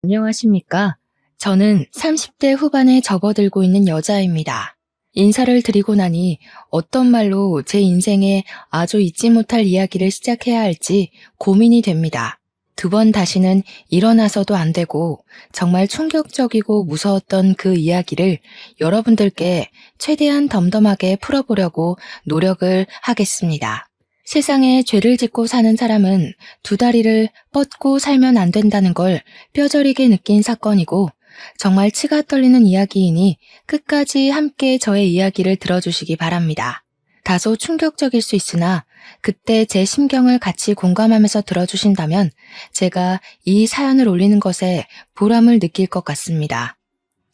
안녕하십니까? 저는 30대 후반에 접어들고 있는 여자입니다. 인사를 드리고 나니 어떤 말로 제 인생에 아주 잊지 못할 이야기를 시작해야 할지 고민이 됩니다. 두 번 다시는 일어나서도 안 되고 정말 충격적이고 무서웠던 그 이야기를 여러분들께 최대한 덤덤하게 풀어보려고 노력을 하겠습니다. 세상에 죄를 짓고 사는 사람은 두 다리를 뻗고 살면 안 된다는 걸 뼈저리게 느낀 사건이고 정말 치가 떨리는 이야기이니 끝까지 함께 저의 이야기를 들어주시기 바랍니다. 다소 충격적일 수 있으나 그때 제 심경을 같이 공감하면서 들어주신다면 제가 이 사연을 올리는 것에 보람을 느낄 것 같습니다.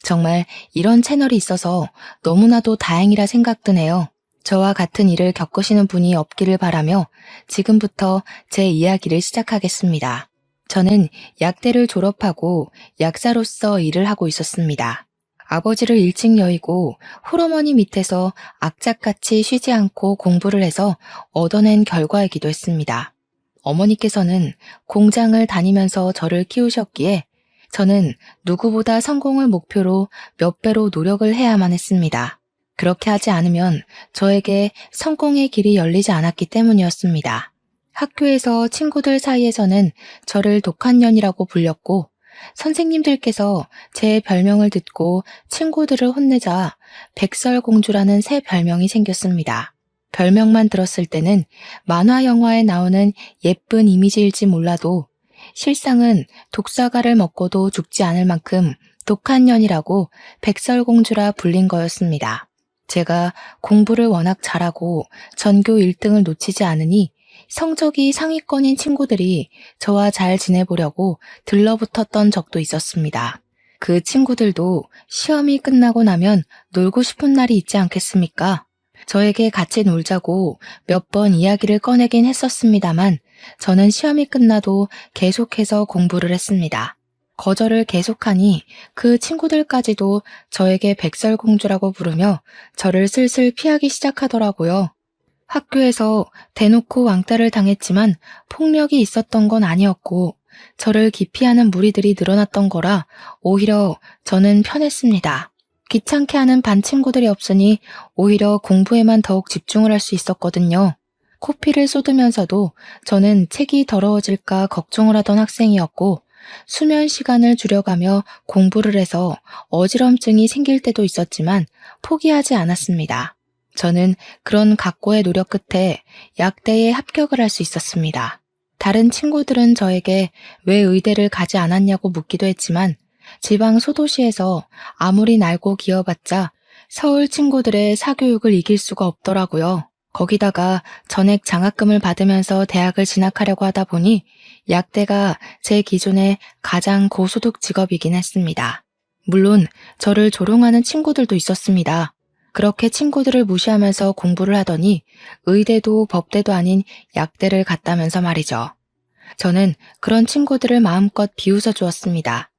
정말 이런 채널이 있어서 너무나도 다행이라 생각드네요. 저와 같은 일을 겪으시는 분이 없기를 바라며 지금부터 제 이야기를 시작하겠습니다. 저는 약대를 졸업하고 약사로서 일을 하고 있었습니다. 아버지를 일찍 여의고 홀어머니 밑에서 악착같이 쉬지 않고 공부를 해서 얻어낸 결과이기도 했습니다. 어머니께서는 공장을 다니면서 저를 키우셨기에 저는 누구보다 성공을 목표로 몇 배로 노력을 해야만 했습니다. 그렇게 하지 않으면 저에게 성공의 길이 열리지 않았기 때문이었습니다. 학교에서 친구들 사이에서는 저를 독한 년이라고 불렸고 선생님들께서 제 별명을 듣고 친구들을 혼내자 백설공주라는 새 별명이 생겼습니다. 별명만 들었을 때는 만화 영화에 나오는 예쁜 이미지일지 몰라도 실상은 독사과를 먹고도 죽지 않을 만큼 독한 년이라고 백설공주라 불린 거였습니다. 제가 공부를 워낙 잘하고 전교 1등을 놓치지 않으니 성적이 상위권인 친구들이 저와 잘 지내보려고 들러붙었던 적도 있었습니다. 그 친구들도 시험이 끝나고 나면 놀고 싶은 날이 있지 않겠습니까? 저에게 같이 놀자고 몇 번 이야기를 꺼내긴 했었습니다만 저는 시험이 끝나도 계속해서 공부를 했습니다. 거절을 계속하니 그 친구들까지도 저에게 백설공주라고 부르며 저를 슬슬 피하기 시작하더라고요. 학교에서 대놓고 왕따를 당했지만 폭력이 있었던 건 아니었고 저를 기피하는 무리들이 늘어났던 거라 오히려 저는 편했습니다. 귀찮게 하는 반 친구들이 없으니 오히려 공부에만 더욱 집중을 할 수 있었거든요. 코피를 쏟으면서도 저는 책이 더러워질까 걱정을 하던 학생이었고 수면 시간을 줄여가며 공부를 해서 어지럼증이 생길 때도 있었지만 포기하지 않았습니다. 저는 그런 각고의 노력 끝에 약대에 합격을 할 수 있었습니다. 다른 친구들은 저에게 왜 의대를 가지 않았냐고 묻기도 했지만 지방 소도시에서 아무리 날고 기어봤자 서울 친구들의 사교육을 이길 수가 없더라고요. 거기다가 전액 장학금을 받으면서 대학을 진학하려고 하다 보니 약대가 제 기준에 가장 고소득 직업이긴 했습니다. 물론 저를 조롱하는 친구들도 있었습니다. 그렇게 친구들을 무시하면서 공부를 하더니 의대도 법대도 아닌 약대를 갔다면서 말이죠. 저는 그런 친구들을 마음껏 비웃어 주었습니다.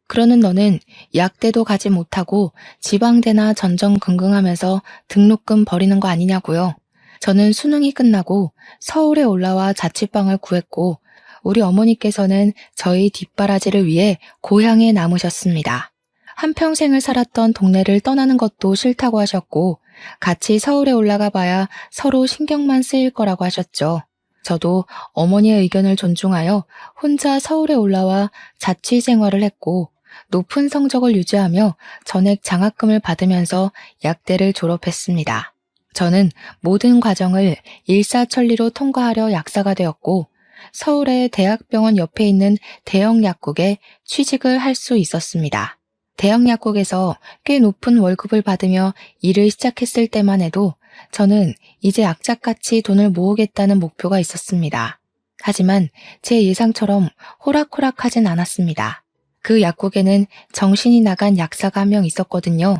그러는 너는 약대도 가지 못하고 지방대나 전전긍긍하면서 등록금 버리는 거 아니냐고요. 저는 수능이 끝나고 서울에 올라와 자취방을 구했고 우리 어머니께서는 저희 뒷바라지를 위해 고향에 남으셨습니다. 한평생을 살았던 동네를 떠나는 것도 싫다고 하셨고 같이 서울에 올라가 봐야 서로 신경만 쓰일 거라고 하셨죠. 저도 어머니의 의견을 존중하여 혼자 서울에 올라와 자취 생활을 했고 높은 성적을 유지하며 전액 장학금을 받으면서 약대를 졸업했습니다. 저는 모든 과정을 일사천리로 통과하려 약사가 되었고 서울의 대학병원 옆에 있는 대형 약국에 취직을 할 수 있었습니다. 대형 약국에서 꽤 높은 월급을 받으며 일을 시작했을 때만 해도 저는 이제 악착같이 돈을 모으겠다는 목표가 있었습니다. 하지만 제 예상처럼 호락호락하진 않았습니다. 그 약국에는 정신이 나간 약사가 한 명 있었거든요.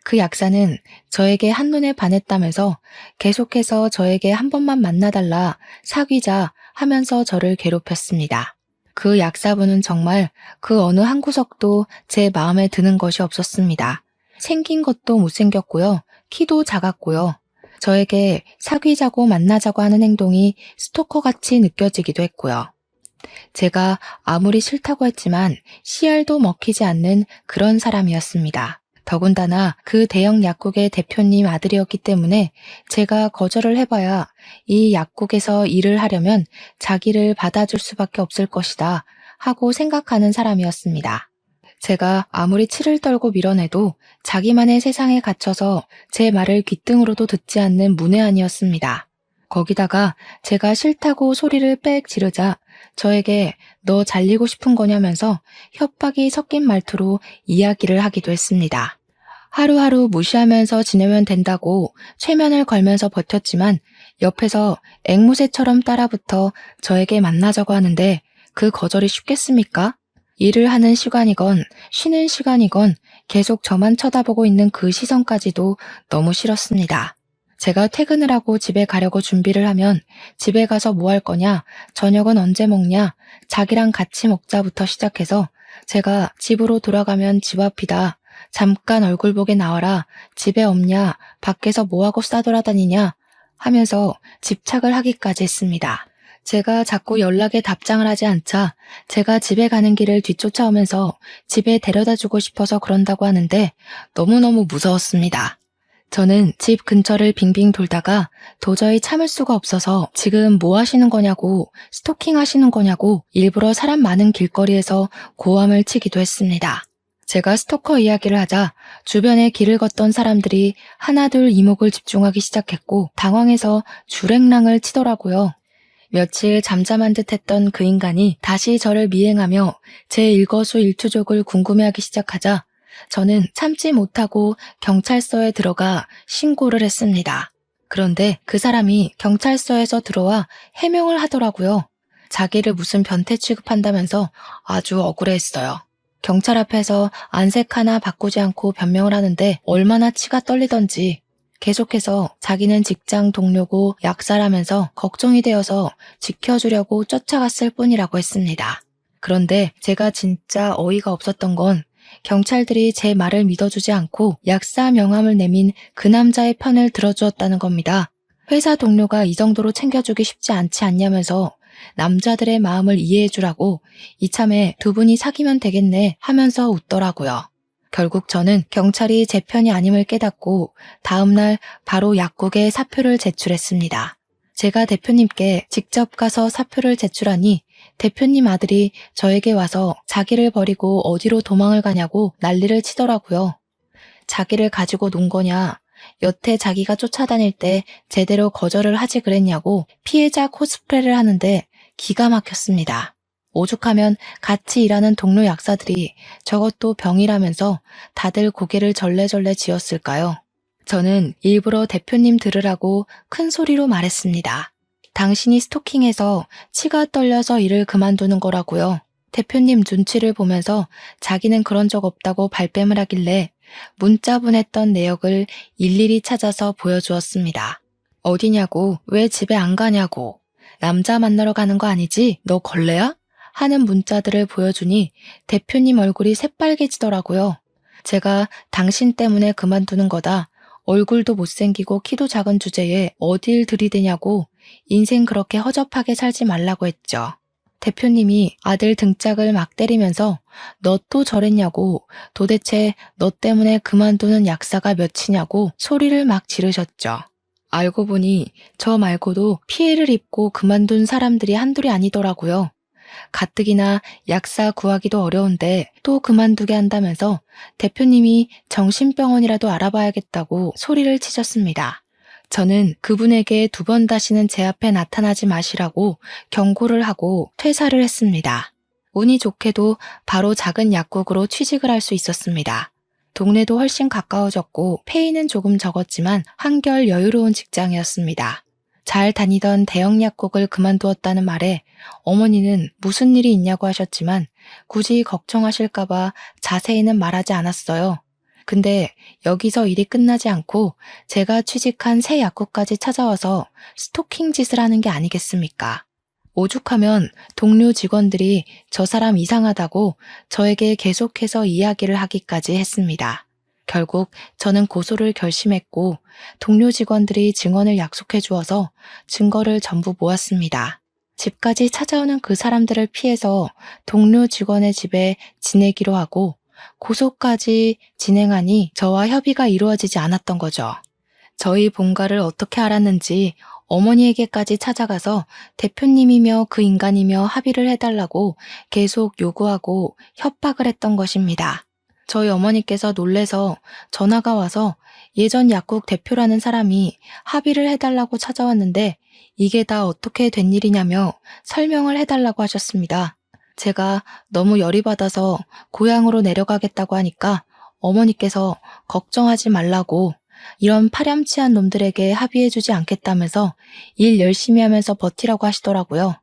그 약사는 저에게 한눈에 반했다면서 계속해서 저에게 한 번만 만나달라 사귀자 하면서 저를 괴롭혔습니다. 그 약사분은 정말 그 어느 한 구석도 제 마음에 드는 것이 없었습니다. 생긴 것도 못생겼고요. 키도 작았고요. 저에게 사귀자고 만나자고 하는 행동이 스토커같이 느껴지기도 했고요. 제가 아무리 싫다고 했지만 씨알도 먹히지 않는 그런 사람이었습니다. 더군다나 그 대형 약국의 대표님 아들이었기 때문에 제가 거절을 해봐야 이 약국에서 일을 하려면 자기를 받아줄 수밖에 없을 것이다 하고 생각하는 사람이었습니다. 제가 아무리 치를 떨고 밀어내도 자기만의 세상에 갇혀서 제 말을 귓등으로도 듣지 않는 문외한이었습니다. 거기다가 제가 싫다고 소리를 빽 지르자 저에게 너 잘리고 싶은 거냐면서 협박이 섞인 말투로 이야기를 하기도 했습니다. 하루하루 무시하면서 지내면 된다고 최면을 걸면서 버텼지만 옆에서 앵무새처럼 따라붙어 저에게 만나자고 하는데 그 거절이 쉽겠습니까? 일을 하는 시간이건 쉬는 시간이건 계속 저만 쳐다보고 있는 그 시선까지도 너무 싫었습니다. 제가 퇴근을 하고 집에 가려고 준비를 하면 집에 가서 뭐 할 거냐, 저녁은 언제 먹냐, 자기랑 같이 먹자부터 시작해서 제가 집으로 돌아가면 집 앞이다, 잠깐 얼굴 보게 나와라, 집에 없냐, 밖에서 뭐하고 싸돌아다니냐 하면서 집착을 하기까지 했습니다. 제가 자꾸 연락에 답장을 하지 않자 제가 집에 가는 길을 뒤쫓아오면서 집에 데려다 주고 싶어서 그런다고 하는데 너무너무 무서웠습니다. 저는 집 근처를 빙빙 돌다가 도저히 참을 수가 없어서 지금 뭐 하시는 거냐고, 스토킹 하시는 거냐고 일부러 사람 많은 길거리에서 고함을 치기도 했습니다. 제가 스토커 이야기를 하자 주변에 길을 걷던 사람들이 하나둘 이목을 집중하기 시작했고 당황해서 주랭랑을 치더라고요. 며칠 잠잠한 듯 했던 그 인간이 다시 저를 미행하며 제 일거수일투족을 궁금해하기 시작하자 저는 참지 못하고 경찰서에 들어가 신고를 했습니다. 그런데 그 사람이 경찰서에서 들어와 해명을 하더라고요. 자기를 무슨 변태 취급한다면서 아주 억울해했어요. 경찰 앞에서 안색 하나 바꾸지 않고 변명을 하는데 얼마나 치가 떨리던지 계속해서 자기는 직장 동료고 약사라면서 걱정이 되어서 지켜주려고 쫓아갔을 뿐이라고 했습니다. 그런데 제가 진짜 어이가 없었던 건 경찰들이 제 말을 믿어주지 않고 약사 명함을 내민 그 남자의 편을 들어주었다는 겁니다. 회사 동료가 이 정도로 챙겨주기 쉽지 않지 않냐면서 남자들의 마음을 이해해주라고 이참에 두 분이 사귀면 되겠네 하면서 웃더라고요. 결국 저는 경찰이 제 편이 아님을 깨닫고 다음날 바로 약국에 사표를 제출했습니다. 제가 대표님께 직접 가서 사표를 제출하니 대표님 아들이 저에게 와서 자기를 버리고 어디로 도망을 가냐고 난리를 치더라고요. 자기를 가지고 논 거냐, 여태 자기가 쫓아다닐 때 제대로 거절을 하지 그랬냐고 피해자 코스프레를 하는데 기가 막혔습니다. 오죽하면 같이 일하는 동료 약사들이 저것도 병이라면서 다들 고개를 절레절레 지었을까요? 저는 일부러 대표님 들으라고 큰 소리로 말했습니다. 당신이 스토킹해서 치가 떨려서 일을 그만두는 거라고요. 대표님 눈치를 보면서 자기는 그런 적 없다고 발뺌을 하길래 문자 보냈던 내역을 일일이 찾아서 보여주었습니다. 어디냐고, 왜 집에 안 가냐고, 남자 만나러 가는 거 아니지? 너 걸레야? 하는 문자들을 보여주니 대표님 얼굴이 새빨개지더라고요. 제가 당신 때문에 그만두는 거다. 얼굴도 못생기고 키도 작은 주제에 어딜 들이대냐고 인생 그렇게 허접하게 살지 말라고 했죠. 대표님이 아들 등짝을 막 때리면서 너 또 저랬냐고, 도대체 너 때문에 그만두는 약사가 몇이냐고 소리를 막 지르셨죠. 알고 보니 저 말고도 피해를 입고 그만둔 사람들이 한둘이 아니더라고요. 가뜩이나 약사 구하기도 어려운데 또 그만두게 한다면서 대표님이 정신병원이라도 알아봐야겠다고 소리를 치셨습니다. 저는 그분에게 두 번 다시는 제 앞에 나타나지 마시라고 경고를 하고 퇴사를 했습니다. 운이 좋게도 바로 작은 약국으로 취직을 할 수 있었습니다. 동네도 훨씬 가까워졌고 페이는 조금 적었지만 한결 여유로운 직장이었습니다. 잘 다니던 대형 약국을 그만두었다는 말에 어머니는 무슨 일이 있냐고 하셨지만 굳이 걱정하실까봐 자세히는 말하지 않았어요. 근데 여기서 일이 끝나지 않고 제가 취직한 새 약국까지 찾아와서 스토킹 짓을 하는 게 아니겠습니까? 오죽하면 동료 직원들이 저 사람 이상하다고 저에게 계속해서 이야기를 하기까지 했습니다. 결국 저는 고소를 결심했고 동료 직원들이 증언을 약속해 주어서 증거를 전부 모았습니다. 집까지 찾아오는 그 사람들을 피해서 동료 직원의 집에 지내기로 하고 고소까지 진행하니 저와 협의가 이루어지지 않았던 거죠. 저희 본가를 어떻게 알았는지 어머니에게까지 찾아가서 대표님이며 그 인간이며 합의를 해달라고 계속 요구하고 협박을 했던 것입니다. 저희 어머니께서 놀래서 전화가 와서 예전 약국 대표라는 사람이 합의를 해달라고 찾아왔는데 이게 다 어떻게 된 일이냐며 설명을 해달라고 하셨습니다. 제가 너무 열이 받아서 고향으로 내려가겠다고 하니까 어머니께서 걱정하지 말라고 이런 파렴치한 놈들에게 합의해주지 않겠다면서 일 열심히 하면서 버티라고 하시더라고요.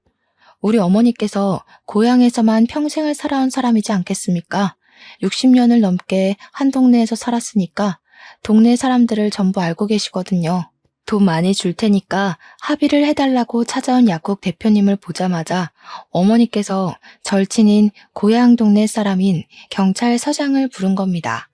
우리 어머니께서 고향에서만 평생을 살아온 사람이지 않겠습니까? 60년을 넘게 한 동네에서 살았으니까 동네 사람들을 전부 알고 계시거든요. 돈 많이 줄 테니까 합의를 해달라고 찾아온 약국 대표님을 보자마자 어머니께서 절친인 고향 동네 사람인 경찰서장을 부른 겁니다.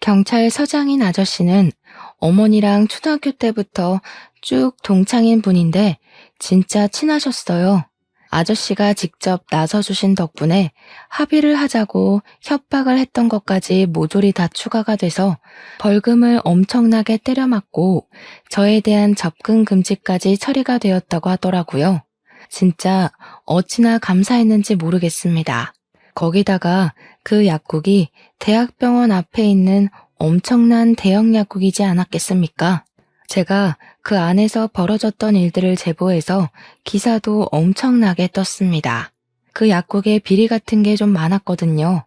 경찰서장인 아저씨는 어머니랑 초등학교 때부터 쭉 동창인 분인데 진짜 친하셨어요. 아저씨가 직접 나서주신 덕분에 합의를 하자고 협박을 했던 것까지 모조리 다 추가가 돼서 벌금을 엄청나게 때려맞고 저에 대한 접근 금지까지 처리가 되었다고 하더라고요. 진짜 어찌나 감사했는지 모르겠습니다. 거기다가 그 약국이 대학병원 앞에 있는 엄청난 대형 약국이지 않았겠습니까? 제가 그 안에서 벌어졌던 일들을 제보해서 기사도 엄청나게 떴습니다. 그 약국에 비리 같은 게 좀 많았거든요.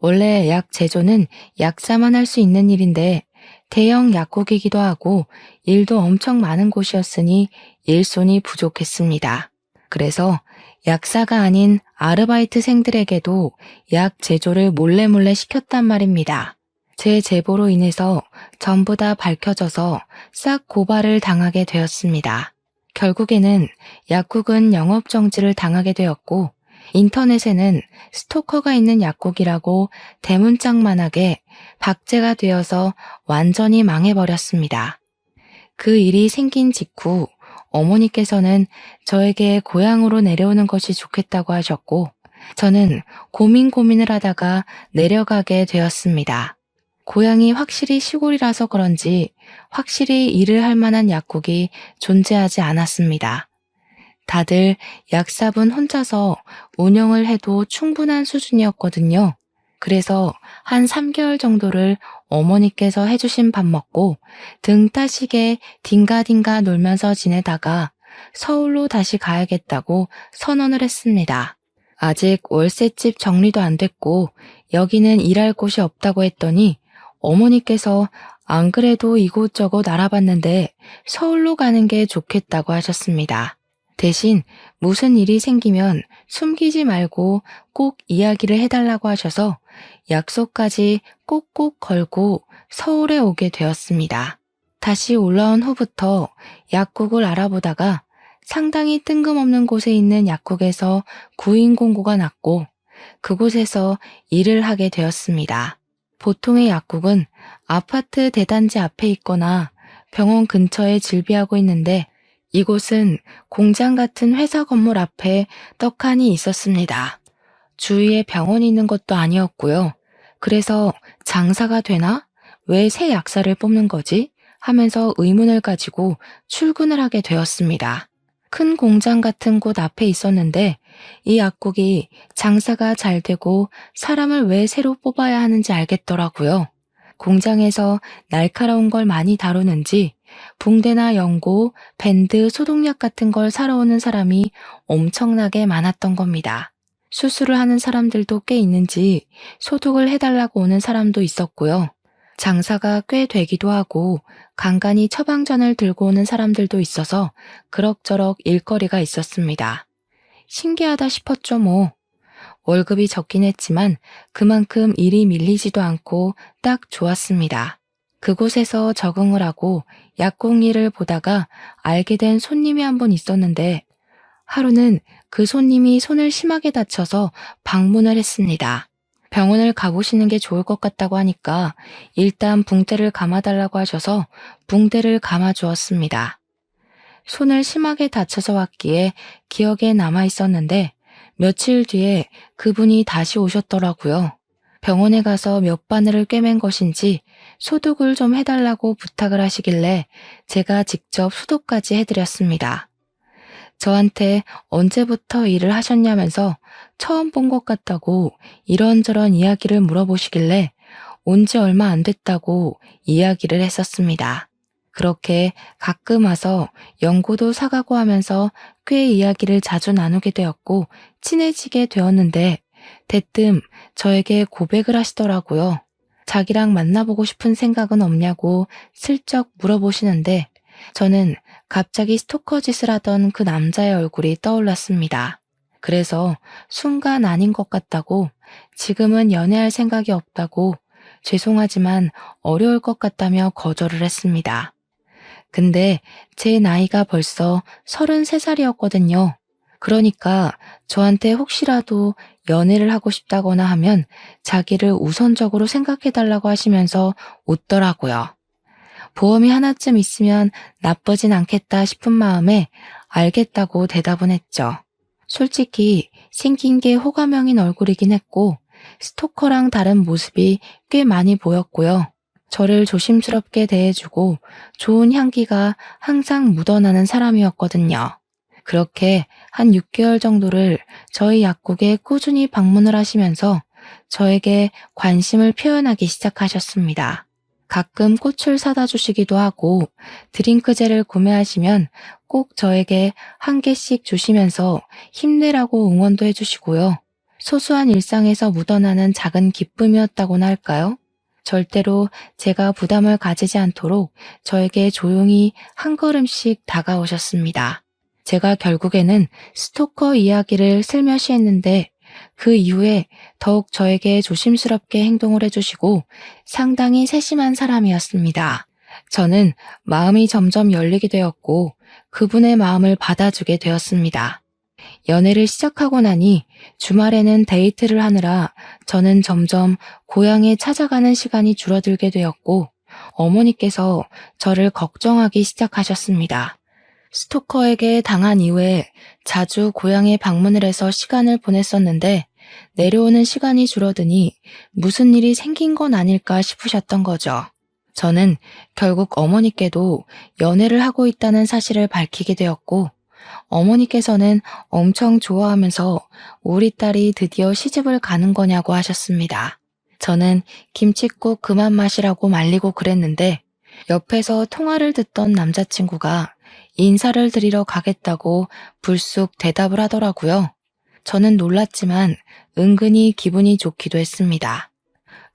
원래 약 제조는 약사만 할 수 있는 일인데 대형 약국이기도 하고 일도 엄청 많은 곳이었으니 일손이 부족했습니다. 그래서 약사가 아닌 아르바이트생들에게도 약 제조를 몰래 시켰단 말입니다. 제 제보로 인해서 전부 다 밝혀져서 싹 고발을 당하게 되었습니다. 결국에는 약국은 영업정지를 당하게 되었고 인터넷에는 스토커가 있는 약국이라고 대문짝만하게 박제가 되어서 완전히 망해버렸습니다. 그 일이 생긴 직후 어머니께서는 저에게 고향으로 내려오는 것이 좋겠다고 하셨고 저는 고민을 하다가 내려가게 되었습니다. 고향이 확실히 시골이라서 그런지 확실히 일을 할 만한 약국이 존재하지 않았습니다. 다들 약사분 혼자서 운영을 해도 충분한 수준이었거든요. 그래서 한 3개월 정도를 어머니께서 해주신 밥 먹고 등 따시게 딩가딩가 놀면서 지내다가 서울로 다시 가야겠다고 선언을 했습니다. 아직 월세집 정리도 안 됐고 여기는 일할 곳이 없다고 했더니 어머니께서 안 그래도 이곳저곳 알아봤는데 서울로 가는 게 좋겠다고 하셨습니다. 대신 무슨 일이 생기면 숨기지 말고 꼭 이야기를 해달라고 하셔서 약속까지 꼭꼭 걸고 서울에 오게 되었습니다. 다시 올라온 후부터 약국을 알아보다가 상당히 뜬금없는 곳에 있는 약국에서 구인 공고가 났고 그곳에서 일을 하게 되었습니다. 보통의 약국은 아파트 대단지 앞에 있거나 병원 근처에 즐비하고 있는데 이곳은 공장 같은 회사 건물 앞에 떡하니 있었습니다. 주위에 병원이 있는 것도 아니었고요. 그래서 장사가 되나? 왜 새 약사를 뽑는 거지? 하면서 의문을 가지고 출근을 하게 되었습니다. 큰 공장 같은 곳 앞에 있었는데 이 약국이 장사가 잘 되고 사람을 왜 새로 뽑아야 하는지 알겠더라고요. 공장에서 날카로운 걸 많이 다루는지 붕대나 연고, 밴드, 소독약 같은 걸 사러 오는 사람이 엄청나게 많았던 겁니다. 수술을 하는 사람들도 꽤 있는지 소독을 해달라고 오는 사람도 있었고요. 장사가 꽤 되기도 하고 간간히 처방전을 들고 오는 사람들도 있어서 그럭저럭 일거리가 있었습니다. 신기하다 싶었죠 뭐. 월급이 적긴 했지만 그만큼 일이 밀리지도 않고 딱 좋았습니다. 그곳에서 적응을 하고 약국 일을 보다가 알게 된 손님이 한 분 있었는데 하루는 그 손님이 손을 심하게 다쳐서 방문을 했습니다. 병원을 가보시는 게 좋을 것 같다고 하니까 일단 붕대를 감아달라고 하셔서 붕대를 감아주었습니다. 손을 심하게 다쳐서 왔기에 기억에 남아 있었는데 며칠 뒤에 그분이 다시 오셨더라고요. 병원에 가서 몇 바늘을 꿰맨 것인지 소독을 좀 해달라고 부탁을 하시길래 제가 직접 소독까지 해드렸습니다. 저한테 언제부터 일을 하셨냐면서 처음 본 것 같다고 이런저런 이야기를 물어보시길래 온지 얼마 안 됐다고 이야기를 했었습니다. 그렇게 가끔 와서 연고도 사가고 하면서 꽤 이야기를 자주 나누게 되었고 친해지게 되었는데 대뜸 저에게 고백을 하시더라고요. 자기랑 만나보고 싶은 생각은 없냐고 슬쩍 물어보시는데 저는 갑자기 스토커 짓을 하던 그 남자의 얼굴이 떠올랐습니다. 그래서 순간 아닌 것 같다고 지금은 연애할 생각이 없다고 죄송하지만 어려울 것 같다며 거절을 했습니다. 근데 제 나이가 벌써 33살이었거든요. 그러니까 저한테 혹시라도 연애를 하고 싶다거나 하면 자기를 우선적으로 생각해달라고 하시면서 웃더라고요. 보험이 하나쯤 있으면 나쁘진 않겠다 싶은 마음에 알겠다고 대답은 했죠. 솔직히 생긴 게 호감형인 얼굴이긴 했고 스토커랑 다른 모습이 꽤 많이 보였고요. 저를 조심스럽게 대해주고 좋은 향기가 항상 묻어나는 사람이었거든요. 그렇게 한 6개월 정도를 저희 약국에 꾸준히 방문을 하시면서 저에게 관심을 표현하기 시작하셨습니다. 가끔 꽃을 사다 주시기도 하고 드링크젤을 구매하시면 꼭 저에게 한 개씩 주시면서 힘내라고 응원도 해주시고요. 소소한 일상에서 묻어나는 작은 기쁨이었다고나 할까요? 절대로 제가 부담을 가지지 않도록 저에게 조용히 한 걸음씩 다가오셨습니다. 제가 결국에는 스토커 이야기를 슬며시 했는데 그 이후에 더욱 저에게 조심스럽게 행동을 해주시고 상당히 세심한 사람이었습니다. 저는 마음이 점점 열리게 되었고 그분의 마음을 받아주게 되었습니다. 연애를 시작하고 나니 주말에는 데이트를 하느라 저는 점점 고향에 찾아가는 시간이 줄어들게 되었고 어머니께서 저를 걱정하기 시작하셨습니다. 스토커에게 당한 이후에 자주 고향에 방문을 해서 시간을 보냈었는데 내려오는 시간이 줄어드니 무슨 일이 생긴 건 아닐까 싶으셨던 거죠. 저는 결국 어머니께도 연애를 하고 있다는 사실을 밝히게 되었고 어머니께서는 엄청 좋아하면서 우리 딸이 드디어 시집을 가는 거냐고 하셨습니다. 저는 김칫국 그만 마시라고 말리고 그랬는데 옆에서 통화를 듣던 남자친구가 인사를 드리러 가겠다고 불쑥 대답을 하더라고요. 저는 놀랐지만 은근히 기분이 좋기도 했습니다.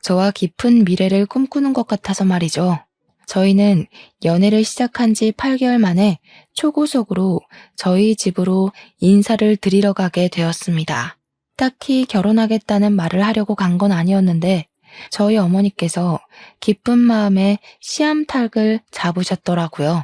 저와 깊은 미래를 꿈꾸는 것 같아서 말이죠. 저희는 연애를 시작한 지 8개월 만에 초고속으로 저희 집으로 인사를 드리러 가게 되었습니다. 딱히 결혼하겠다는 말을 하려고 간 건 아니었는데 저희 어머니께서 기쁜 마음에 씨암탉을 잡으셨더라고요.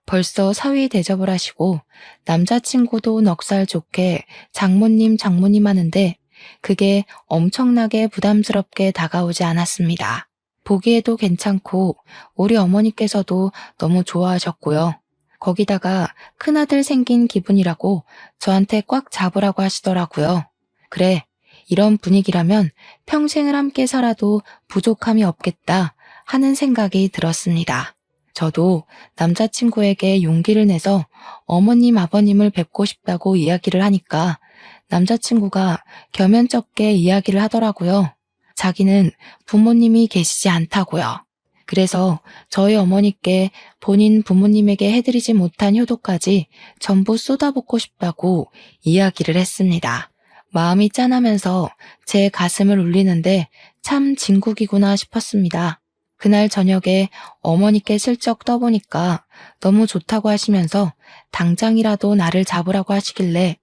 벌써 사위 대접을 하시고 남자친구도 넉살 좋게 장모님 하는데 그게 엄청나게 부담스럽게 다가오지 않았습니다. 보기에도 괜찮고 우리 어머니께서도 너무 좋아하셨고요. 거기다가 큰아들 생긴 기분이라고 저한테 꽉 잡으라고 하시더라고요. 그래, 이런 분위기라면 평생을 함께 살아도 부족함이 없겠다 하는 생각이 들었습니다. 저도 남자친구에게 용기를 내서 어머님 아버님을 뵙고 싶다고 이야기를 하니까 남자친구가 겸연쩍게 이야기를 하더라고요. 자기는 부모님이 계시지 않다고요. 그래서 저희 어머니께 본인 부모님에게 해드리지 못한 효도까지 전부 쏟아붓고 싶다고 이야기를 했습니다. 마음이 짠하면서 제 가슴을 울리는데 참 진국이구나 싶었습니다. 그날 저녁에 어머니께 슬쩍 떠보니까 너무 좋다고 하시면서 당장이라도 나를 잡으라고 하시길래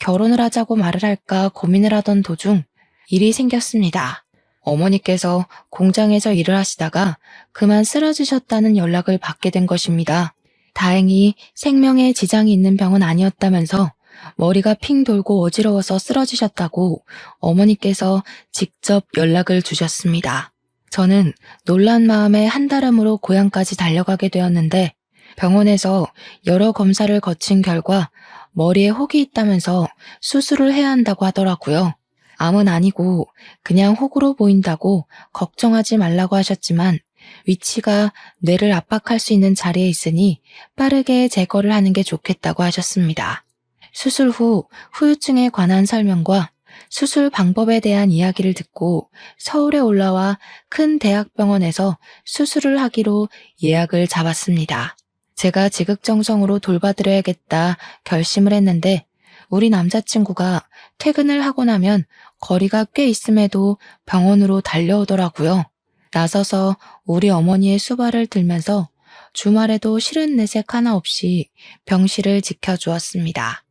결혼을 하자고 말을 할까 고민을 하던 도중 일이 생겼습니다. 어머니께서 공장에서 일을 하시다가 그만 쓰러지셨다는 연락을 받게 된 것입니다. 다행히 생명에 지장이 있는 병은 아니었다면서 머리가 핑 돌고 어지러워서 쓰러지셨다고 어머니께서 직접 연락을 주셨습니다. 저는 놀란 마음에 한달음으로 고향까지 달려가게 되었는데 병원에서 여러 검사를 거친 결과 머리에 혹이 있다면서 수술을 해야 한다고 하더라고요. 암은 아니고 그냥 혹으로 보인다고 걱정하지 말라고 하셨지만 위치가 뇌를 압박할 수 있는 자리에 있으니 빠르게 제거를 하는 게 좋겠다고 하셨습니다. 수술 후 후유증에 관한 설명과 수술 방법에 대한 이야기를 듣고 서울에 올라와 큰 대학병원에서 수술을 하기로 예약을 잡았습니다. 제가 지극정성으로 돌봐드려야겠다 결심을 했는데 우리 남자친구가 퇴근을 하고 나면 거리가 꽤 있음에도 병원으로 달려오더라고요. 나서서 우리 어머니의 수발을 들면서 주말에도 싫은 내색 하나 없이 병실을 지켜주었습니다.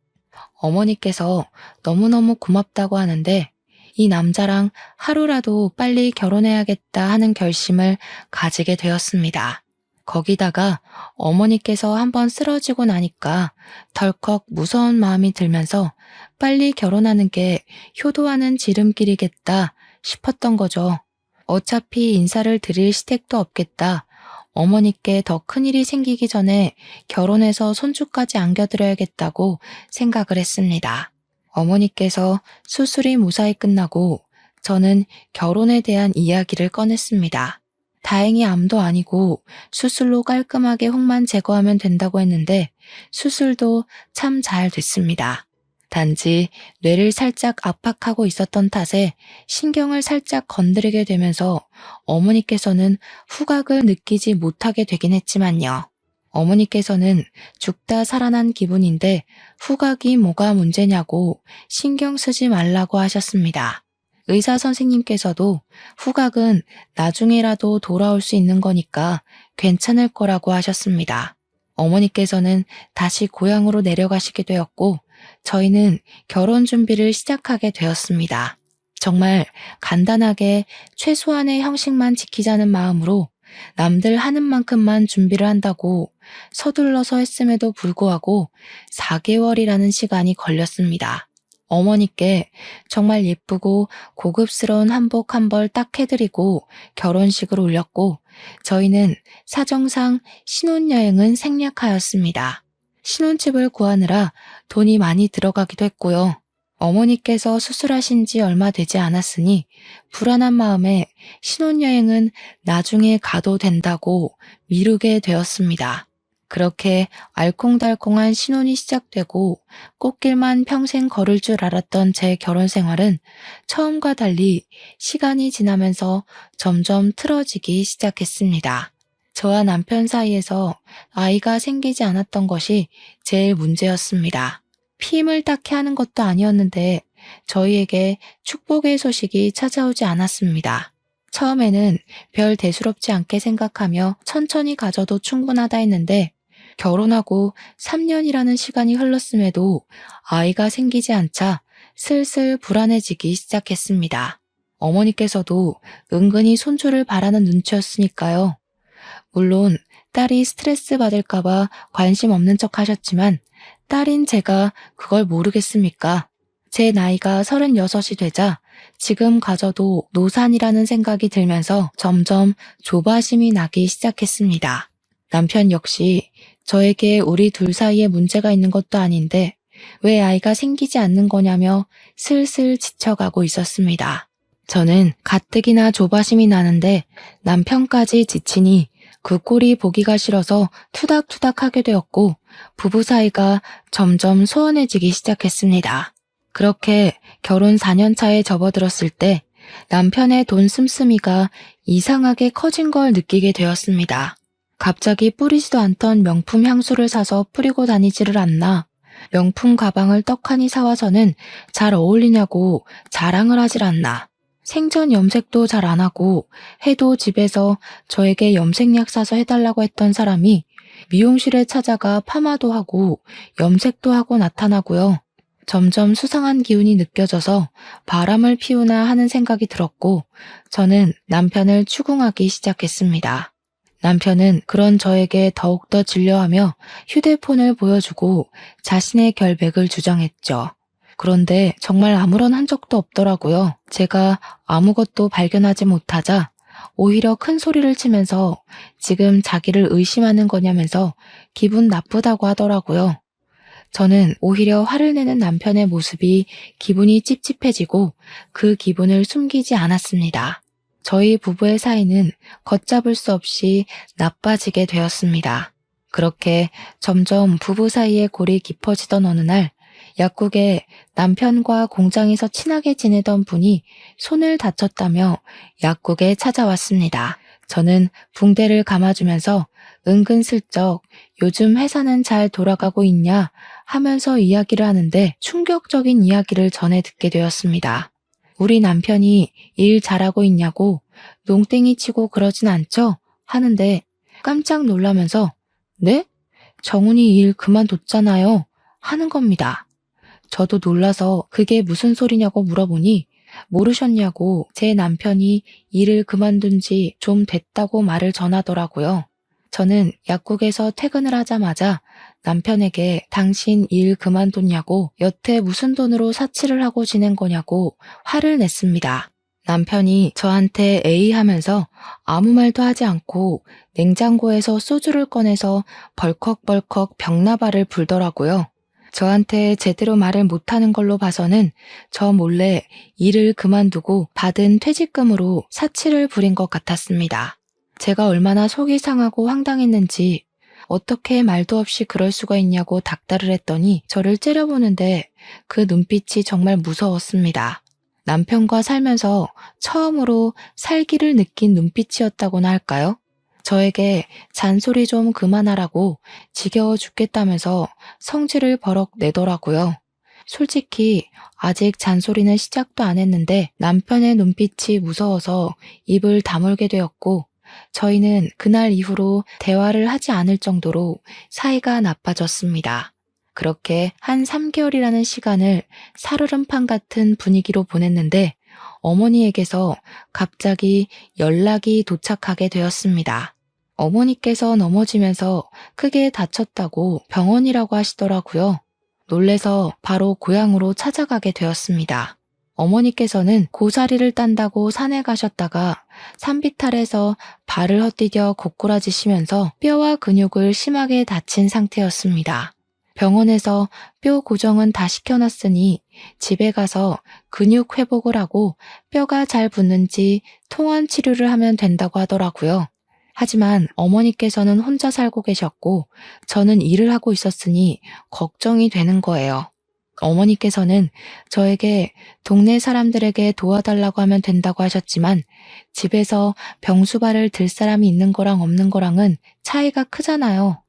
어머니께서 너무너무 고맙다고 하는데 이 남자랑 하루라도 빨리 결혼해야겠다 하는 결심을 가지게 되었습니다. 거기다가 어머니께서 한번 쓰러지고 나니까 덜컥 무서운 마음이 들면서 빨리 결혼하는 게 효도하는 지름길이겠다 싶었던 거죠. 어차피 인사를 드릴 시댁도 없겠다. 어머니께 더 큰일이 생기기 전에 결혼해서 손주까지 안겨드려야겠다고 생각을 했습니다. 어머니께서 수술이 무사히 끝나고 저는 결혼에 대한 이야기를 꺼냈습니다. 다행히 암도 아니고 수술로 깔끔하게 혹만 제거하면 된다고 했는데 수술도 참 잘 됐습니다. 단지 뇌를 살짝 압박하고 있었던 탓에 신경을 살짝 건드리게 되면서 어머니께서는 후각을 느끼지 못하게 되긴 했지만요. 어머니께서는 죽다 살아난 기분인데 후각이 뭐가 문제냐고 신경 쓰지 말라고 하셨습니다. 의사 선생님께서도 후각은 나중에라도 돌아올 수 있는 거니까 괜찮을 거라고 하셨습니다. 어머니께서는 다시 고향으로 내려가시게 되었고 저희는 결혼 준비를 시작하게 되었습니다. 정말 간단하게 최소한의 형식만 지키자는 마음으로 남들 하는 만큼만 준비를 한다고 서둘러서 했음에도 불구하고 4개월이라는 시간이 걸렸습니다. 어머니께 정말 예쁘고 고급스러운 한복 한 벌 딱 해드리고 결혼식을 올렸고 저희는 사정상 신혼여행은 생략하였습니다. 신혼집을 구하느라 돈이 많이 들어가기도 했고요. 어머니께서 수술하신 지 얼마 되지 않았으니 불안한 마음에 신혼여행은 나중에 가도 된다고 미루게 되었습니다. 그렇게 알콩달콩한 신혼이 시작되고 꽃길만 평생 걸을 줄 알았던 제 결혼 생활은 처음과 달리 시간이 지나면서 점점 틀어지기 시작했습니다. 저와 남편 사이에서 아이가 생기지 않았던 것이 제일 문제였습니다. 피임을 딱히 하는 것도 아니었는데 저희에게 축복의 소식이 찾아오지 않았습니다. 처음에는 별 대수롭지 않게 생각하며 천천히 가져도 충분하다 했는데 결혼하고 3년이라는 시간이 흘렀음에도 아이가 생기지 않자 슬슬 불안해지기 시작했습니다. 어머니께서도 은근히 손주를 바라는 눈치였으니까요. 물론 딸이 스트레스 받을까봐 관심 없는 척 하셨지만 딸인 제가 그걸 모르겠습니까? 제 나이가 36이 되자 지금 가져도 노산이라는 생각이 들면서 점점 조바심이 나기 시작했습니다. 남편 역시 저에게 우리 둘 사이에 문제가 있는 것도 아닌데 왜 아이가 생기지 않는 거냐며 슬슬 지쳐가고 있었습니다. 저는 가뜩이나 조바심이 나는데 남편까지 지치니 그 꼴이 보기가 싫어서 투닥투닥하게 되었고 부부 사이가 점점 소원해지기 시작했습니다. 그렇게 결혼 4년 차에 접어들었을 때 남편의 돈 씀씀이가 이상하게 커진 걸 느끼게 되었습니다. 갑자기 뿌리지도 않던 명품 향수를 사서 뿌리고 다니지를 않나, 명품 가방을 떡하니 사와서는 잘 어울리냐고 자랑을 하질 않나, 생전 염색도 잘 안 하고 해도 집에서 저에게 염색약 사서 해달라고 했던 사람이 미용실에 찾아가 파마도 하고 염색도 하고 나타나고요. 점점 수상한 기운이 느껴져서 바람을 피우나 하는 생각이 들었고 저는 남편을 추궁하기 시작했습니다. 남편은 그런 저에게 더욱더 질려하며 휴대폰을 보여주고 자신의 결백을 주장했죠. 그런데 정말 아무런 흔적도 없더라고요. 제가 아무것도 발견하지 못하자 오히려 큰 소리를 치면서 지금 자기를 의심하는 거냐면서 기분 나쁘다고 하더라고요. 저는 오히려 화를 내는 남편의 모습이 기분이 찝찝해지고 그 기분을 숨기지 않았습니다. 저희 부부의 사이는 걷잡을 수 없이 나빠지게 되었습니다. 그렇게 점점 부부 사이의 골이 깊어지던 어느 날, 약국에 남편과 공장에서 친하게 지내던 분이 손을 다쳤다며 약국에 찾아왔습니다. 저는 붕대를 감아주면서 은근슬쩍 요즘 회사는 잘 돌아가고 있냐 하면서 이야기를 하는데 충격적인 이야기를 전해 듣게 되었습니다. 우리 남편이 일 잘하고 있냐고 농땡이 치고 그러진 않죠? 하는데 깜짝 놀라면서 네? 정훈이 일 그만뒀잖아요. 하는 겁니다. 저도 놀라서 그게 무슨 소리냐고 물어보니 모르셨냐고 제 남편이 일을 그만둔 지 좀 됐다고 말을 전하더라고요. 저는 약국에서 퇴근을 하자마자 남편에게 당신 일 그만뒀냐고 여태 무슨 돈으로 사치를 하고 지낸 거냐고 화를 냈습니다. 남편이 저한테 에이 하면서 아무 말도 하지 않고 냉장고에서 소주를 꺼내서 벌컥벌컥 벽나발을 불더라고요. 저한테 제대로 말을 못하는 걸로 봐서는 저 몰래 일을 그만두고 받은 퇴직금으로 사치를 부린 것 같았습니다. 제가 얼마나 속이 상하고 황당했는지 어떻게 말도 없이 그럴 수가 있냐고 닥달을 했더니 저를 째려보는데 그 눈빛이 정말 무서웠습니다. 남편과 살면서 처음으로 살기를 느낀 눈빛이었다고나 할까요? 저에게 잔소리 좀 그만하라고 지겨워 죽겠다면서 성질을 버럭 내더라고요. 솔직히 아직 잔소리는 시작도 안 했는데 남편의 눈빛이 무서워서 입을 다물게 되었고 저희는 그날 이후로 대화를 하지 않을 정도로 사이가 나빠졌습니다. 그렇게 한 3개월이라는 시간을 살얼음판 같은 분위기로 보냈는데 어머니에게서 갑자기 연락이 도착하게 되었습니다. 어머니께서 넘어지면서 크게 다쳤다고 병원이라고 하시더라고요. 놀래서 바로 고향으로 찾아가게 되었습니다. 어머니께서는 고사리를 딴다고 산에 가셨다가 산비탈에서 발을 헛디뎌 고꾸라지시면서 뼈와 근육을 심하게 다친 상태였습니다. 병원에서 뼈 고정은 다 시켜놨으니 집에 가서 근육 회복을 하고 뼈가 잘 붙는지 통원 치료를 하면 된다고 하더라고요. 하지만 어머니께서는 혼자 살고 계셨고 저는 일을 하고 있었으니 걱정이 되는 거예요. 어머니께서는 저에게 동네 사람들에게 도와달라고 하면 된다고 하셨지만 집에서 병수발을 들 사람이 있는 거랑 없는 거랑은 차이가 크잖아요.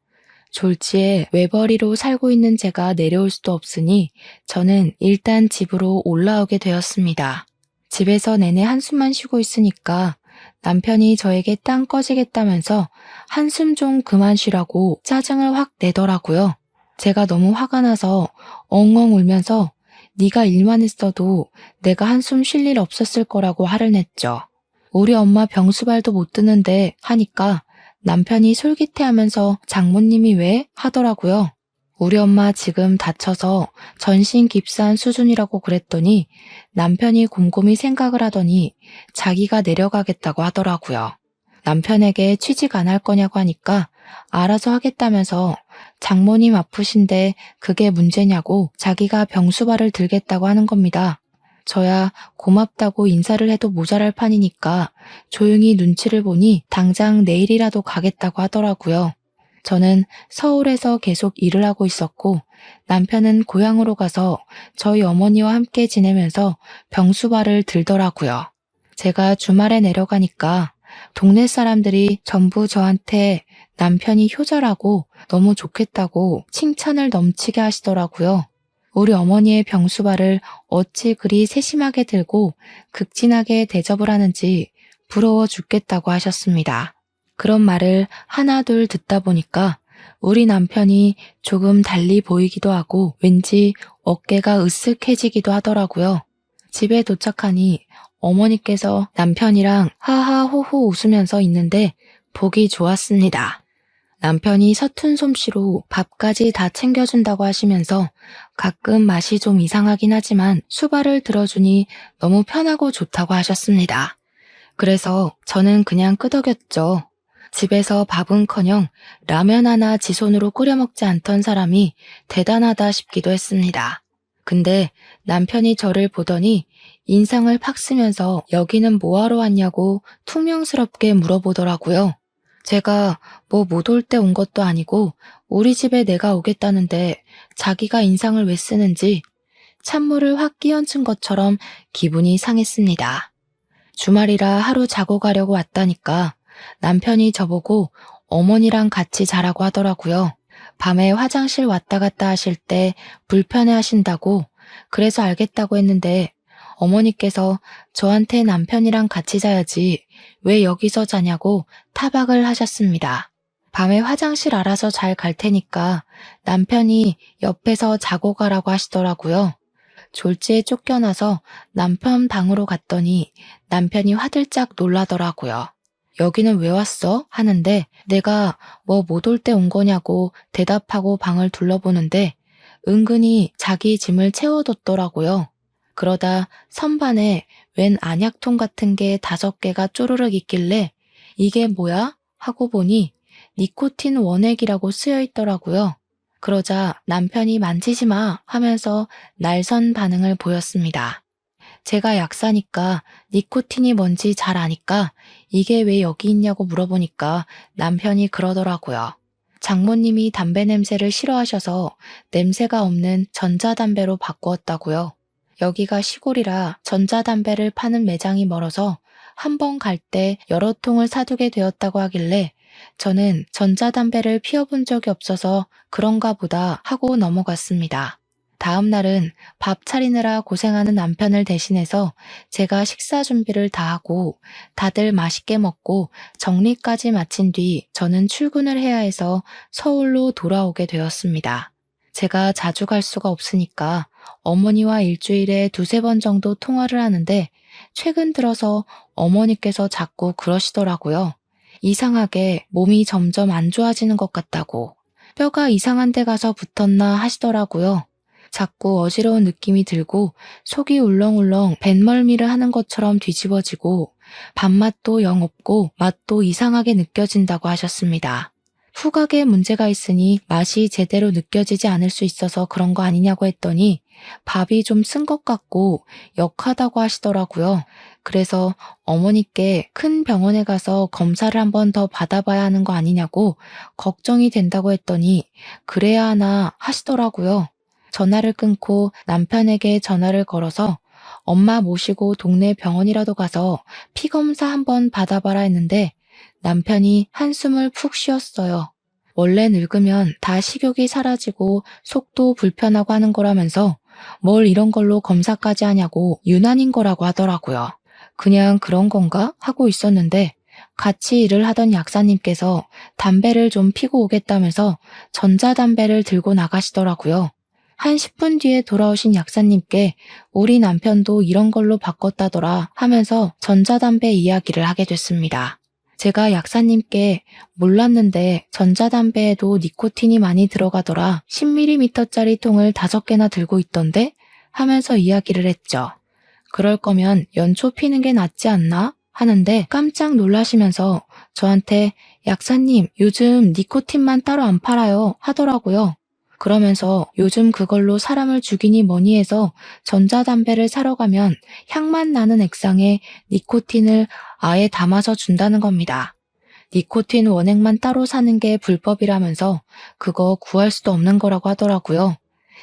졸지에 외벌이로 살고 있는 제가 내려올 수도 없으니 저는 일단 집으로 올라오게 되었습니다. 집에서 내내 한숨만 쉬고 있으니까 남편이 저에게 땅 꺼지겠다면서 한숨 좀 그만 쉬라고 짜증을 확 내더라고요. 제가 너무 화가 나서 엉엉 울면서 네가 일만 했어도 내가 한숨 쉴 일 없었을 거라고 화를 냈죠. 우리 엄마 병수발도 못 드는데 하니까 남편이 솔깃해하면서 장모님이 왜? 하더라고요. 우리 엄마 지금 다쳐서 전신 깁스한 수준이라고 그랬더니 남편이 곰곰이 생각을 하더니 자기가 내려가겠다고 하더라고요. 남편에게 취직 안 할 거냐고 하니까 알아서 하겠다면서 장모님 아프신데 그게 문제냐고 자기가 병수발을 들겠다고 하는 겁니다. 저야 고맙다고 인사를 해도 모자랄 판이니까 조용히 눈치를 보니 당장 내일이라도 가겠다고 하더라고요. 저는 서울에서 계속 일을 하고 있었고 남편은 고향으로 가서 저희 어머니와 함께 지내면서 병수발을 들더라고요. 제가 주말에 내려가니까 동네 사람들이 전부 저한테 남편이 효자라고 너무 좋겠다고 칭찬을 넘치게 하시더라고요. 우리 어머니의 병수발을 어찌 그리 세심하게 들고 극진하게 대접을 하는지 부러워 죽겠다고 하셨습니다. 그런 말을 하나 둘 듣다 보니까 우리 남편이 조금 달리 보이기도 하고 왠지 어깨가 으쓱해지기도 하더라고요. 집에 도착하니 어머니께서 남편이랑 하하호호 웃으면서 있는데 보기 좋았습니다. 남편이 서툰 솜씨로 밥까지 다 챙겨준다고 하시면서 가끔 맛이 좀 이상하긴 하지만 수발을 들어주니 너무 편하고 좋다고 하셨습니다. 그래서 저는 그냥 끄덕였죠. 집에서 밥은커녕 라면 하나 지 손으로 끓여 먹지 않던 사람이 대단하다 싶기도 했습니다. 근데 남편이 저를 보더니 인상을 팍 쓰면서 여기는 뭐하러 왔냐고 퉁명스럽게 물어보더라고요. 제가 뭐 못 올 때 온 것도 아니고 우리 집에 내가 오겠다는데 자기가 인상을 왜 쓰는지 찬물을 확 끼얹은 것처럼 기분이 상했습니다. 주말이라 하루 자고 가려고 왔다니까 남편이 저보고 어머니랑 같이 자라고 하더라고요. 밤에 화장실 왔다 갔다 하실 때 불편해 하신다고 그래서 알겠다고 했는데 어머니께서 저한테 남편이랑 같이 자야지 왜 여기서 자냐고 타박을 하셨습니다. 밤에 화장실 알아서 잘 갈 테니까 남편이 옆에서 자고 가라고 하시더라고요. 졸지에 쫓겨나서 남편 방으로 갔더니 남편이 화들짝 놀라더라고요. 여기는 왜 왔어? 하는데 내가 뭐 못 올 때 온 거냐고 대답하고 방을 둘러보는데 은근히 자기 짐을 채워뒀더라고요. 그러다 선반에 웬 안약통 같은 게 5개가 쪼르륵 있길래 이게 뭐야? 하고 보니 니코틴 원액이라고 쓰여 있더라고요. 그러자 남편이 만지지 마 하면서 날선 반응을 보였습니다. 제가 약사니까 니코틴이 뭔지 잘 아니까 이게 왜 여기 있냐고 물어보니까 남편이 그러더라고요. 장모님이 담배 냄새를 싫어하셔서 냄새가 없는 전자담배로 바꾸었다고요. 여기가 시골이라 전자담배를 파는 매장이 멀어서 한 번 갈 때 여러 통을 사두게 되었다고 하길래 저는 전자담배를 피워본 적이 없어서 그런가 보다 하고 넘어갔습니다. 다음 날은 밥 차리느라 고생하는 남편을 대신해서 제가 식사 준비를 다 하고 다들 맛있게 먹고 정리까지 마친 뒤 저는 출근을 해야 해서 서울로 돌아오게 되었습니다. 제가 자주 갈 수가 없으니까 어머니와 일주일에 2~3번 정도 통화를 하는데 최근 들어서 어머니께서 자꾸 그러시더라고요. 이상하게 몸이 점점 안 좋아지는 것 같다고. 뼈가 이상한 데 가서 붙었나 하시더라고요. 자꾸 어지러운 느낌이 들고 속이 울렁울렁 뱃멀미를 하는 것처럼 뒤집어지고 밥맛도 영 없고 맛도 이상하게 느껴진다고 하셨습니다. 후각에 문제가 있으니 맛이 제대로 느껴지지 않을 수 있어서 그런 거 아니냐고 했더니 밥이 좀 쓴 것 같고 역하다고 하시더라고요. 그래서 어머니께 큰 병원에 가서 검사를 한 번 더 받아봐야 하는 거 아니냐고 걱정이 된다고 했더니 그래야 하나 하시더라고요. 전화를 끊고 남편에게 전화를 걸어서 엄마 모시고 동네 병원이라도 가서 피검사 한번 받아봐라 했는데 남편이 한숨을 푹 쉬었어요. 원래 늙으면 다 식욕이 사라지고 속도 불편하고 하는 거라면서 뭘 이런 걸로 검사까지 하냐고 유난인 거라고 하더라고요. 그냥 그런 건가? 하고 있었는데 같이 일을 하던 약사님께서 담배를 좀 피고 오겠다면서 전자담배를 들고 나가시더라고요. 한 10분 뒤에 돌아오신 약사님께 우리 남편도 이런 걸로 바꿨다더라 하면서 전자담배 이야기를 하게 됐습니다. 제가 약사님께 몰랐는데 전자담배에도 니코틴이 많이 들어가더라. 10ml짜리 통을 5개나 들고 있던데? 하면서 이야기를 했죠. 그럴 거면 연초 피는 게 낫지 않나? 하는데 깜짝 놀라시면서 저한테 약사님 요즘 니코틴만 따로 안 팔아요 하더라고요. 그러면서 요즘 그걸로 사람을 죽이니 뭐니 해서 전자담배를 사러 가면 향만 나는 액상에 니코틴을 아예 담아서 준다는 겁니다. 니코틴 원액만 따로 사는 게 불법이라면서 그거 구할 수도 없는 거라고 하더라고요.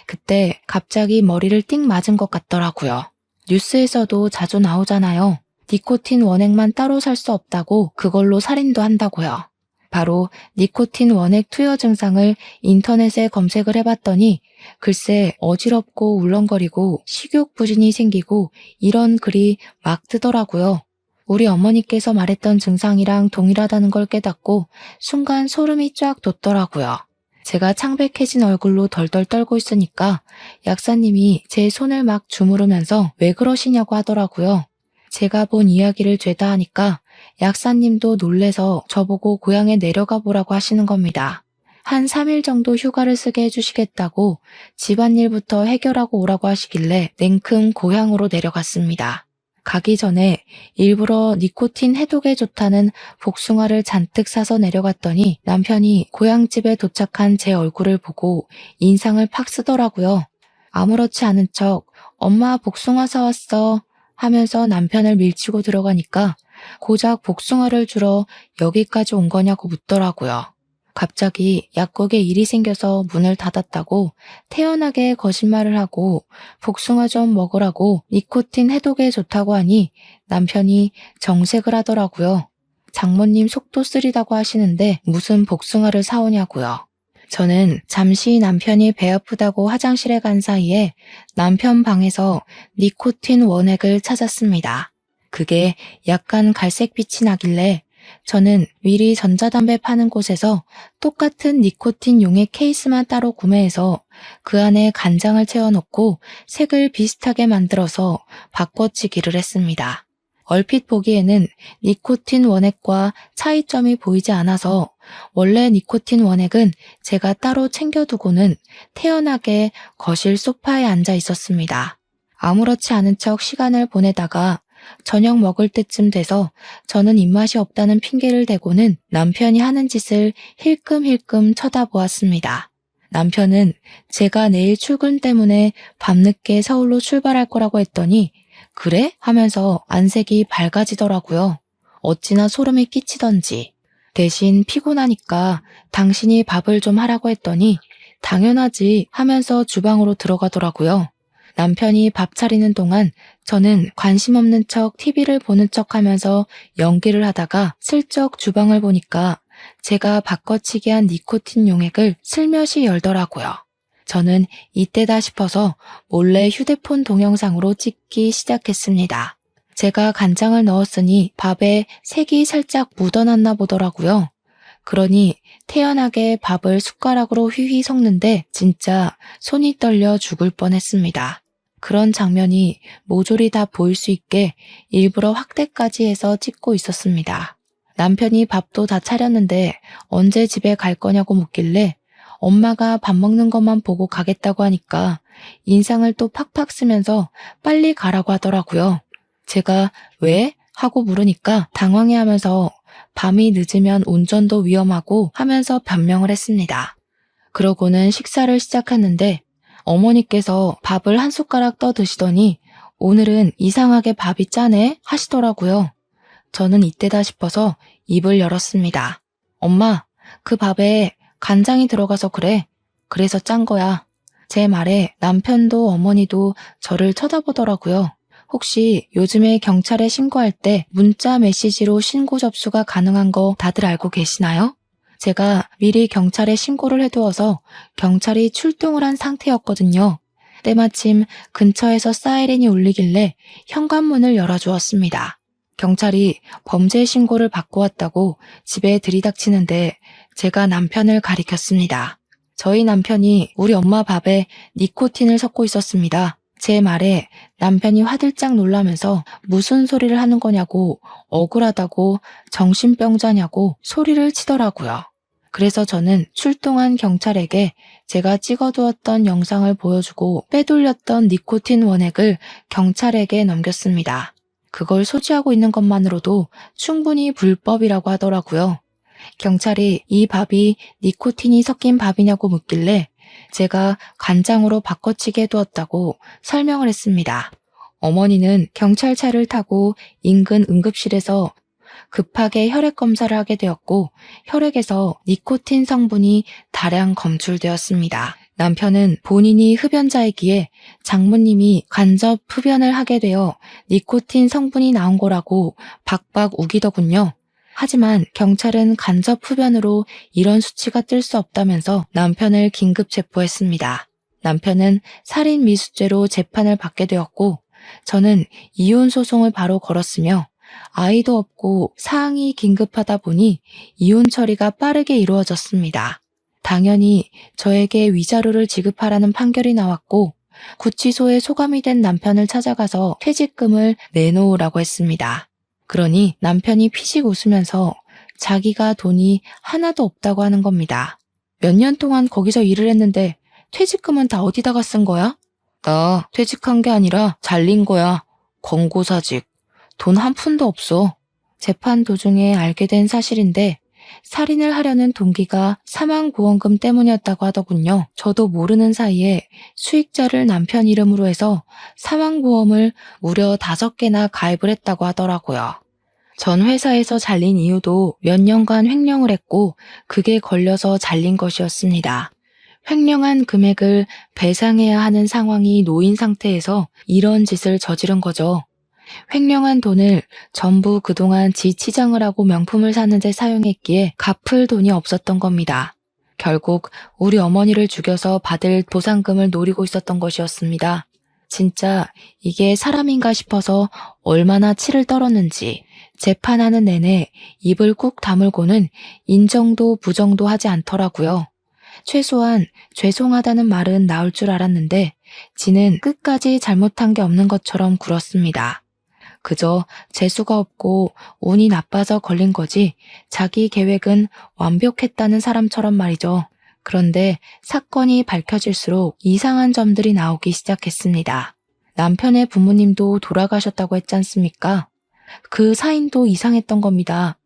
그때 갑자기 머리를 띵 맞은 것 같더라고요. 뉴스에서도 자주 나오잖아요. 니코틴 원액만 따로 살 수 없다고 그걸로 살인도 한다고요. 바로 니코틴 원액 투여 증상을 인터넷에 검색을 해봤더니 글쎄 어지럽고 울렁거리고 식욕 부진이 생기고 이런 글이 막 뜨더라고요. 우리 어머니께서 말했던 증상이랑 동일하다는 걸 깨닫고 순간 소름이 쫙 돋더라고요. 제가 창백해진 얼굴로 덜덜 떨고 있으니까 약사님이 제 손을 막 주무르면서 왜 그러시냐고 하더라고요. 제가 본 이야기를 죄다 하니까 약사님도 놀래서 저보고 고향에 내려가 보라고 하시는 겁니다. 한 3일 정도 휴가를 쓰게 해주시겠다고 집안일부터 해결하고 오라고 하시길래 냉큼 고향으로 내려갔습니다. 가기 전에 일부러 니코틴 해독에 좋다는 복숭아를 잔뜩 사서 내려갔더니 남편이 고향집에 도착한 제 얼굴을 보고 인상을 팍 쓰더라고요. 아무렇지 않은 척 엄마 복숭아 사왔어 하면서 남편을 밀치고 들어가니까 고작 복숭아를 주러 여기까지 온 거냐고 묻더라고요. 갑자기 약국에 일이 생겨서 문을 닫았다고 태연하게 거짓말을 하고 복숭아 좀 먹으라고 니코틴 해독에 좋다고 하니 남편이 정색을 하더라고요. 장모님 속도 쓰리다고 하시는데 무슨 복숭아를 사오냐고요. 저는 잠시 남편이 배 아프다고 화장실에 간 사이에 남편 방에서 니코틴 원액을 찾았습니다. 그게 약간 갈색빛이 나길래 저는 미리 전자담배 파는 곳에서 똑같은 니코틴 용액 케이스만 따로 구매해서 그 안에 간장을 채워넣고 색을 비슷하게 만들어서 바꿔치기를 했습니다. 얼핏 보기에는 니코틴 원액과 차이점이 보이지 않아서 원래 니코틴 원액은 제가 따로 챙겨두고는 태연하게 거실 소파에 앉아 있었습니다. 아무렇지 않은 척 시간을 보내다가 저녁 먹을 때쯤 돼서 저는 입맛이 없다는 핑계를 대고는 남편이 하는 짓을 힐끔힐끔 쳐다보았습니다. 남편은 제가 내일 출근 때문에 밤늦게 서울로 출발할 거라고 했더니 그래? 하면서 안색이 밝아지더라고요. 어찌나 소름이 끼치던지. 대신 피곤하니까 당신이 밥을 좀 하라고 했더니 당연하지 하면서 주방으로 들어가더라고요. 남편이 밥 차리는 동안 저는 관심 없는 척 TV를 보는 척 하면서 연기를 하다가 슬쩍 주방을 보니까 제가 바꿔치기한 니코틴 용액을 슬며시 열더라고요. 저는 이때다 싶어서 몰래 휴대폰 동영상으로 찍기 시작했습니다. 제가 간장을 넣었으니 밥에 색이 살짝 묻어났나 보더라고요. 그러니 태연하게 밥을 숟가락으로 휘휘 섞는데 진짜 손이 떨려 죽을 뻔했습니다. 그런 장면이 모조리 다 보일 수 있게 일부러 확대까지 해서 찍고 있었습니다. 남편이 밥도 다 차렸는데 언제 집에 갈 거냐고 묻길래 엄마가 밥 먹는 것만 보고 가겠다고 하니까 인상을 또 팍팍 쓰면서 빨리 가라고 하더라고요. 제가 왜? 하고 물으니까 당황해하면서 밤이 늦으면 운전도 위험하고 하면서 변명을 했습니다. 그러고는 식사를 시작했는데 어머니께서 밥을 한 숟가락 떠 드시더니 오늘은 이상하게 밥이 짜네 하시더라고요. 저는 이때다 싶어서 입을 열었습니다. 엄마, 그 밥에 간장이 들어가서 그래. 그래서 짠 거야. 제 말에 남편도 어머니도 저를 쳐다보더라고요. 혹시 요즘에 경찰에 신고할 때 문자 메시지로 신고 접수가 가능한 거 다들 알고 계시나요? 제가 미리 경찰에 신고를 해두어서 경찰이 출동을 한 상태였거든요. 때마침 근처에서 사이렌이 울리길래 현관문을 열어주었습니다. 경찰이 범죄 신고를 받고 왔다고 집에 들이닥치는데 제가 남편을 가리켰습니다. 저희 남편이 우리 엄마 밥에 니코틴을 섞고 있었습니다. 제 말에 남편이 화들짝 놀라면서 무슨 소리를 하는 거냐고 억울하다고 정신병자냐고 소리를 치더라고요. 그래서 저는 출동한 경찰에게 제가 찍어두었던 영상을 보여주고 빼돌렸던 니코틴 원액을 경찰에게 넘겼습니다. 그걸 소지하고 있는 것만으로도 충분히 불법이라고 하더라고요. 경찰이 이 밥이 니코틴이 섞인 밥이냐고 묻길래 제가 간장으로 바꿔치기 해두었다고 설명을 했습니다. 어머니는 경찰차를 타고 인근 응급실에서 급하게 혈액 검사를 하게 되었고 혈액에서 니코틴 성분이 다량 검출되었습니다. 남편은 본인이 흡연자이기에 장모님이 간접 흡연을 하게 되어 니코틴 성분이 나온 거라고 박박 우기더군요. 하지만 경찰은 간접 흡연으로 이런 수치가 뜰 수 없다면서 남편을 긴급 체포했습니다. 남편은 살인 미수죄로 재판을 받게 되었고 저는 이혼 소송을 바로 걸었으며 아이도 없고 사항이 긴급하다 보니 이혼 처리가 빠르게 이루어졌습니다. 당연히 저에게 위자료를 지급하라는 판결이 나왔고 구치소에 소감이 된 남편을 찾아가서 퇴직금을 내놓으라고 했습니다. 그러니 남편이 피식 웃으면서 자기가 돈이 하나도 없다고 하는 겁니다. 몇 년 동안 거기서 일을 했는데 퇴직금은 다 어디다가 쓴 거야? 나 퇴직한 게 아니라 잘린 거야. 권고사직. 돈 한 푼도 없어. 재판 도중에 알게 된 사실인데 살인을 하려는 동기가 사망보험금 때문이었다고 하더군요. 저도 모르는 사이에 수익자를 남편 이름으로 해서 사망보험을 무려 5개나 가입을 했다고 하더라고요. 전 회사에서 잘린 이유도 몇 년간 횡령을 했고 그게 걸려서 잘린 것이었습니다. 횡령한 금액을 배상해야 하는 상황이 놓인 상태에서 이런 짓을 저지른 거죠. 횡령한 돈을 전부 그동안 지 치장을 하고 명품을 사는 데 사용했기에 갚을 돈이 없었던 겁니다. 결국 우리 어머니를 죽여서 받을 보상금을 노리고 있었던 것이었습니다. 진짜 이게 사람인가 싶어서 얼마나 치를 떨었는지 재판하는 내내 입을 꾹 다물고는 인정도 부정도 하지 않더라고요. 최소한 죄송하다는 말은 나올 줄 알았는데 지는 끝까지 잘못한 게 없는 것처럼 굴었습니다. 그저 재수가 없고 운이 나빠서 걸린 거지 자기 계획은 완벽했다는 사람처럼 말이죠. 그런데 사건이 밝혀질수록 이상한 점들이 나오기 시작했습니다. 남편의 부모님도 돌아가셨다고 했지 않습니까? 그 사인도 이상했던 겁니다.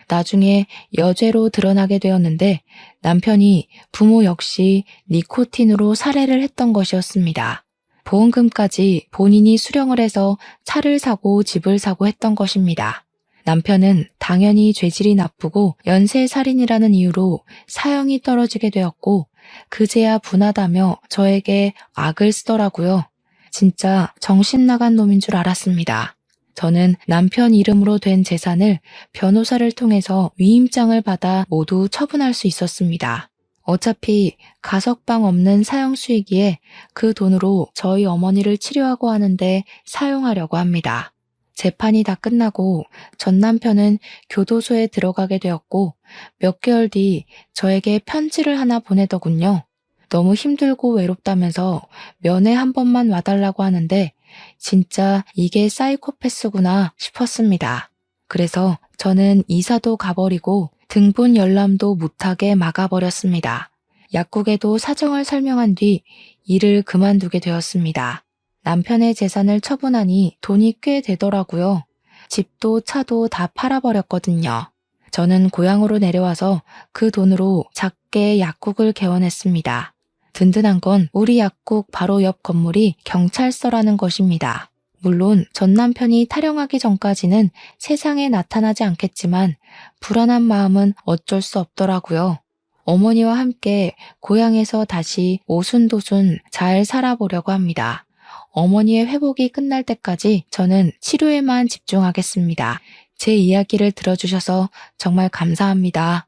나중에 여죄로 드러나게 되었는데 남편이 부모 역시 니코틴으로 살해를 했던 것이었습니다. 보험금까지 본인이 수령을 해서 차를 사고 집을 사고 했던 것입니다. 남편은 당연히 죄질이 나쁘고 연쇄살인이라는 이유로 사형이 떨어지게 되었고 그제야 분하다며 저에게 악을 쓰더라고요. 진짜 정신 나간 놈인 줄 알았습니다. 저는 남편 이름으로 된 재산을 변호사를 통해서 위임장을 받아 모두 처분할 수 있었습니다. 어차피 가석방 없는 사형 수이기에 그 돈으로 저희 어머니를 치료하고 하는데 사용하려고 합니다. 재판이 다 끝나고 전 남편은 교도소에 들어가게 되었고 몇 개월 뒤 저에게 편지를 하나 보내더군요. 너무 힘들고 외롭다면서 면회 한 번만 와달라고 하는데 진짜 이게 사이코패스구나 싶었습니다. 그래서 저는 이사도 가버리고 등본 열람도 못하게 막아버렸습니다. 약국에도 사정을 설명한 뒤 일을 그만두게 되었습니다. 남편의 재산을 처분하니 돈이 꽤 되더라고요. 집도 차도 다 팔아버렸거든요. 저는 고향으로 내려와서 그 돈으로 작게 약국을 개원했습니다. 든든한 건 우리 약국 바로 옆 건물이 경찰서라는 것입니다. 물론 전 남편이 탈영하기 전까지는 세상에 나타나지 않겠지만 불안한 마음은 어쩔 수 없더라고요. 어머니와 함께 고향에서 다시 오순도순 잘 살아보려고 합니다. 어머니의 회복이 끝날 때까지 저는 치료에만 집중하겠습니다. 제 이야기를 들어주셔서 정말 감사합니다.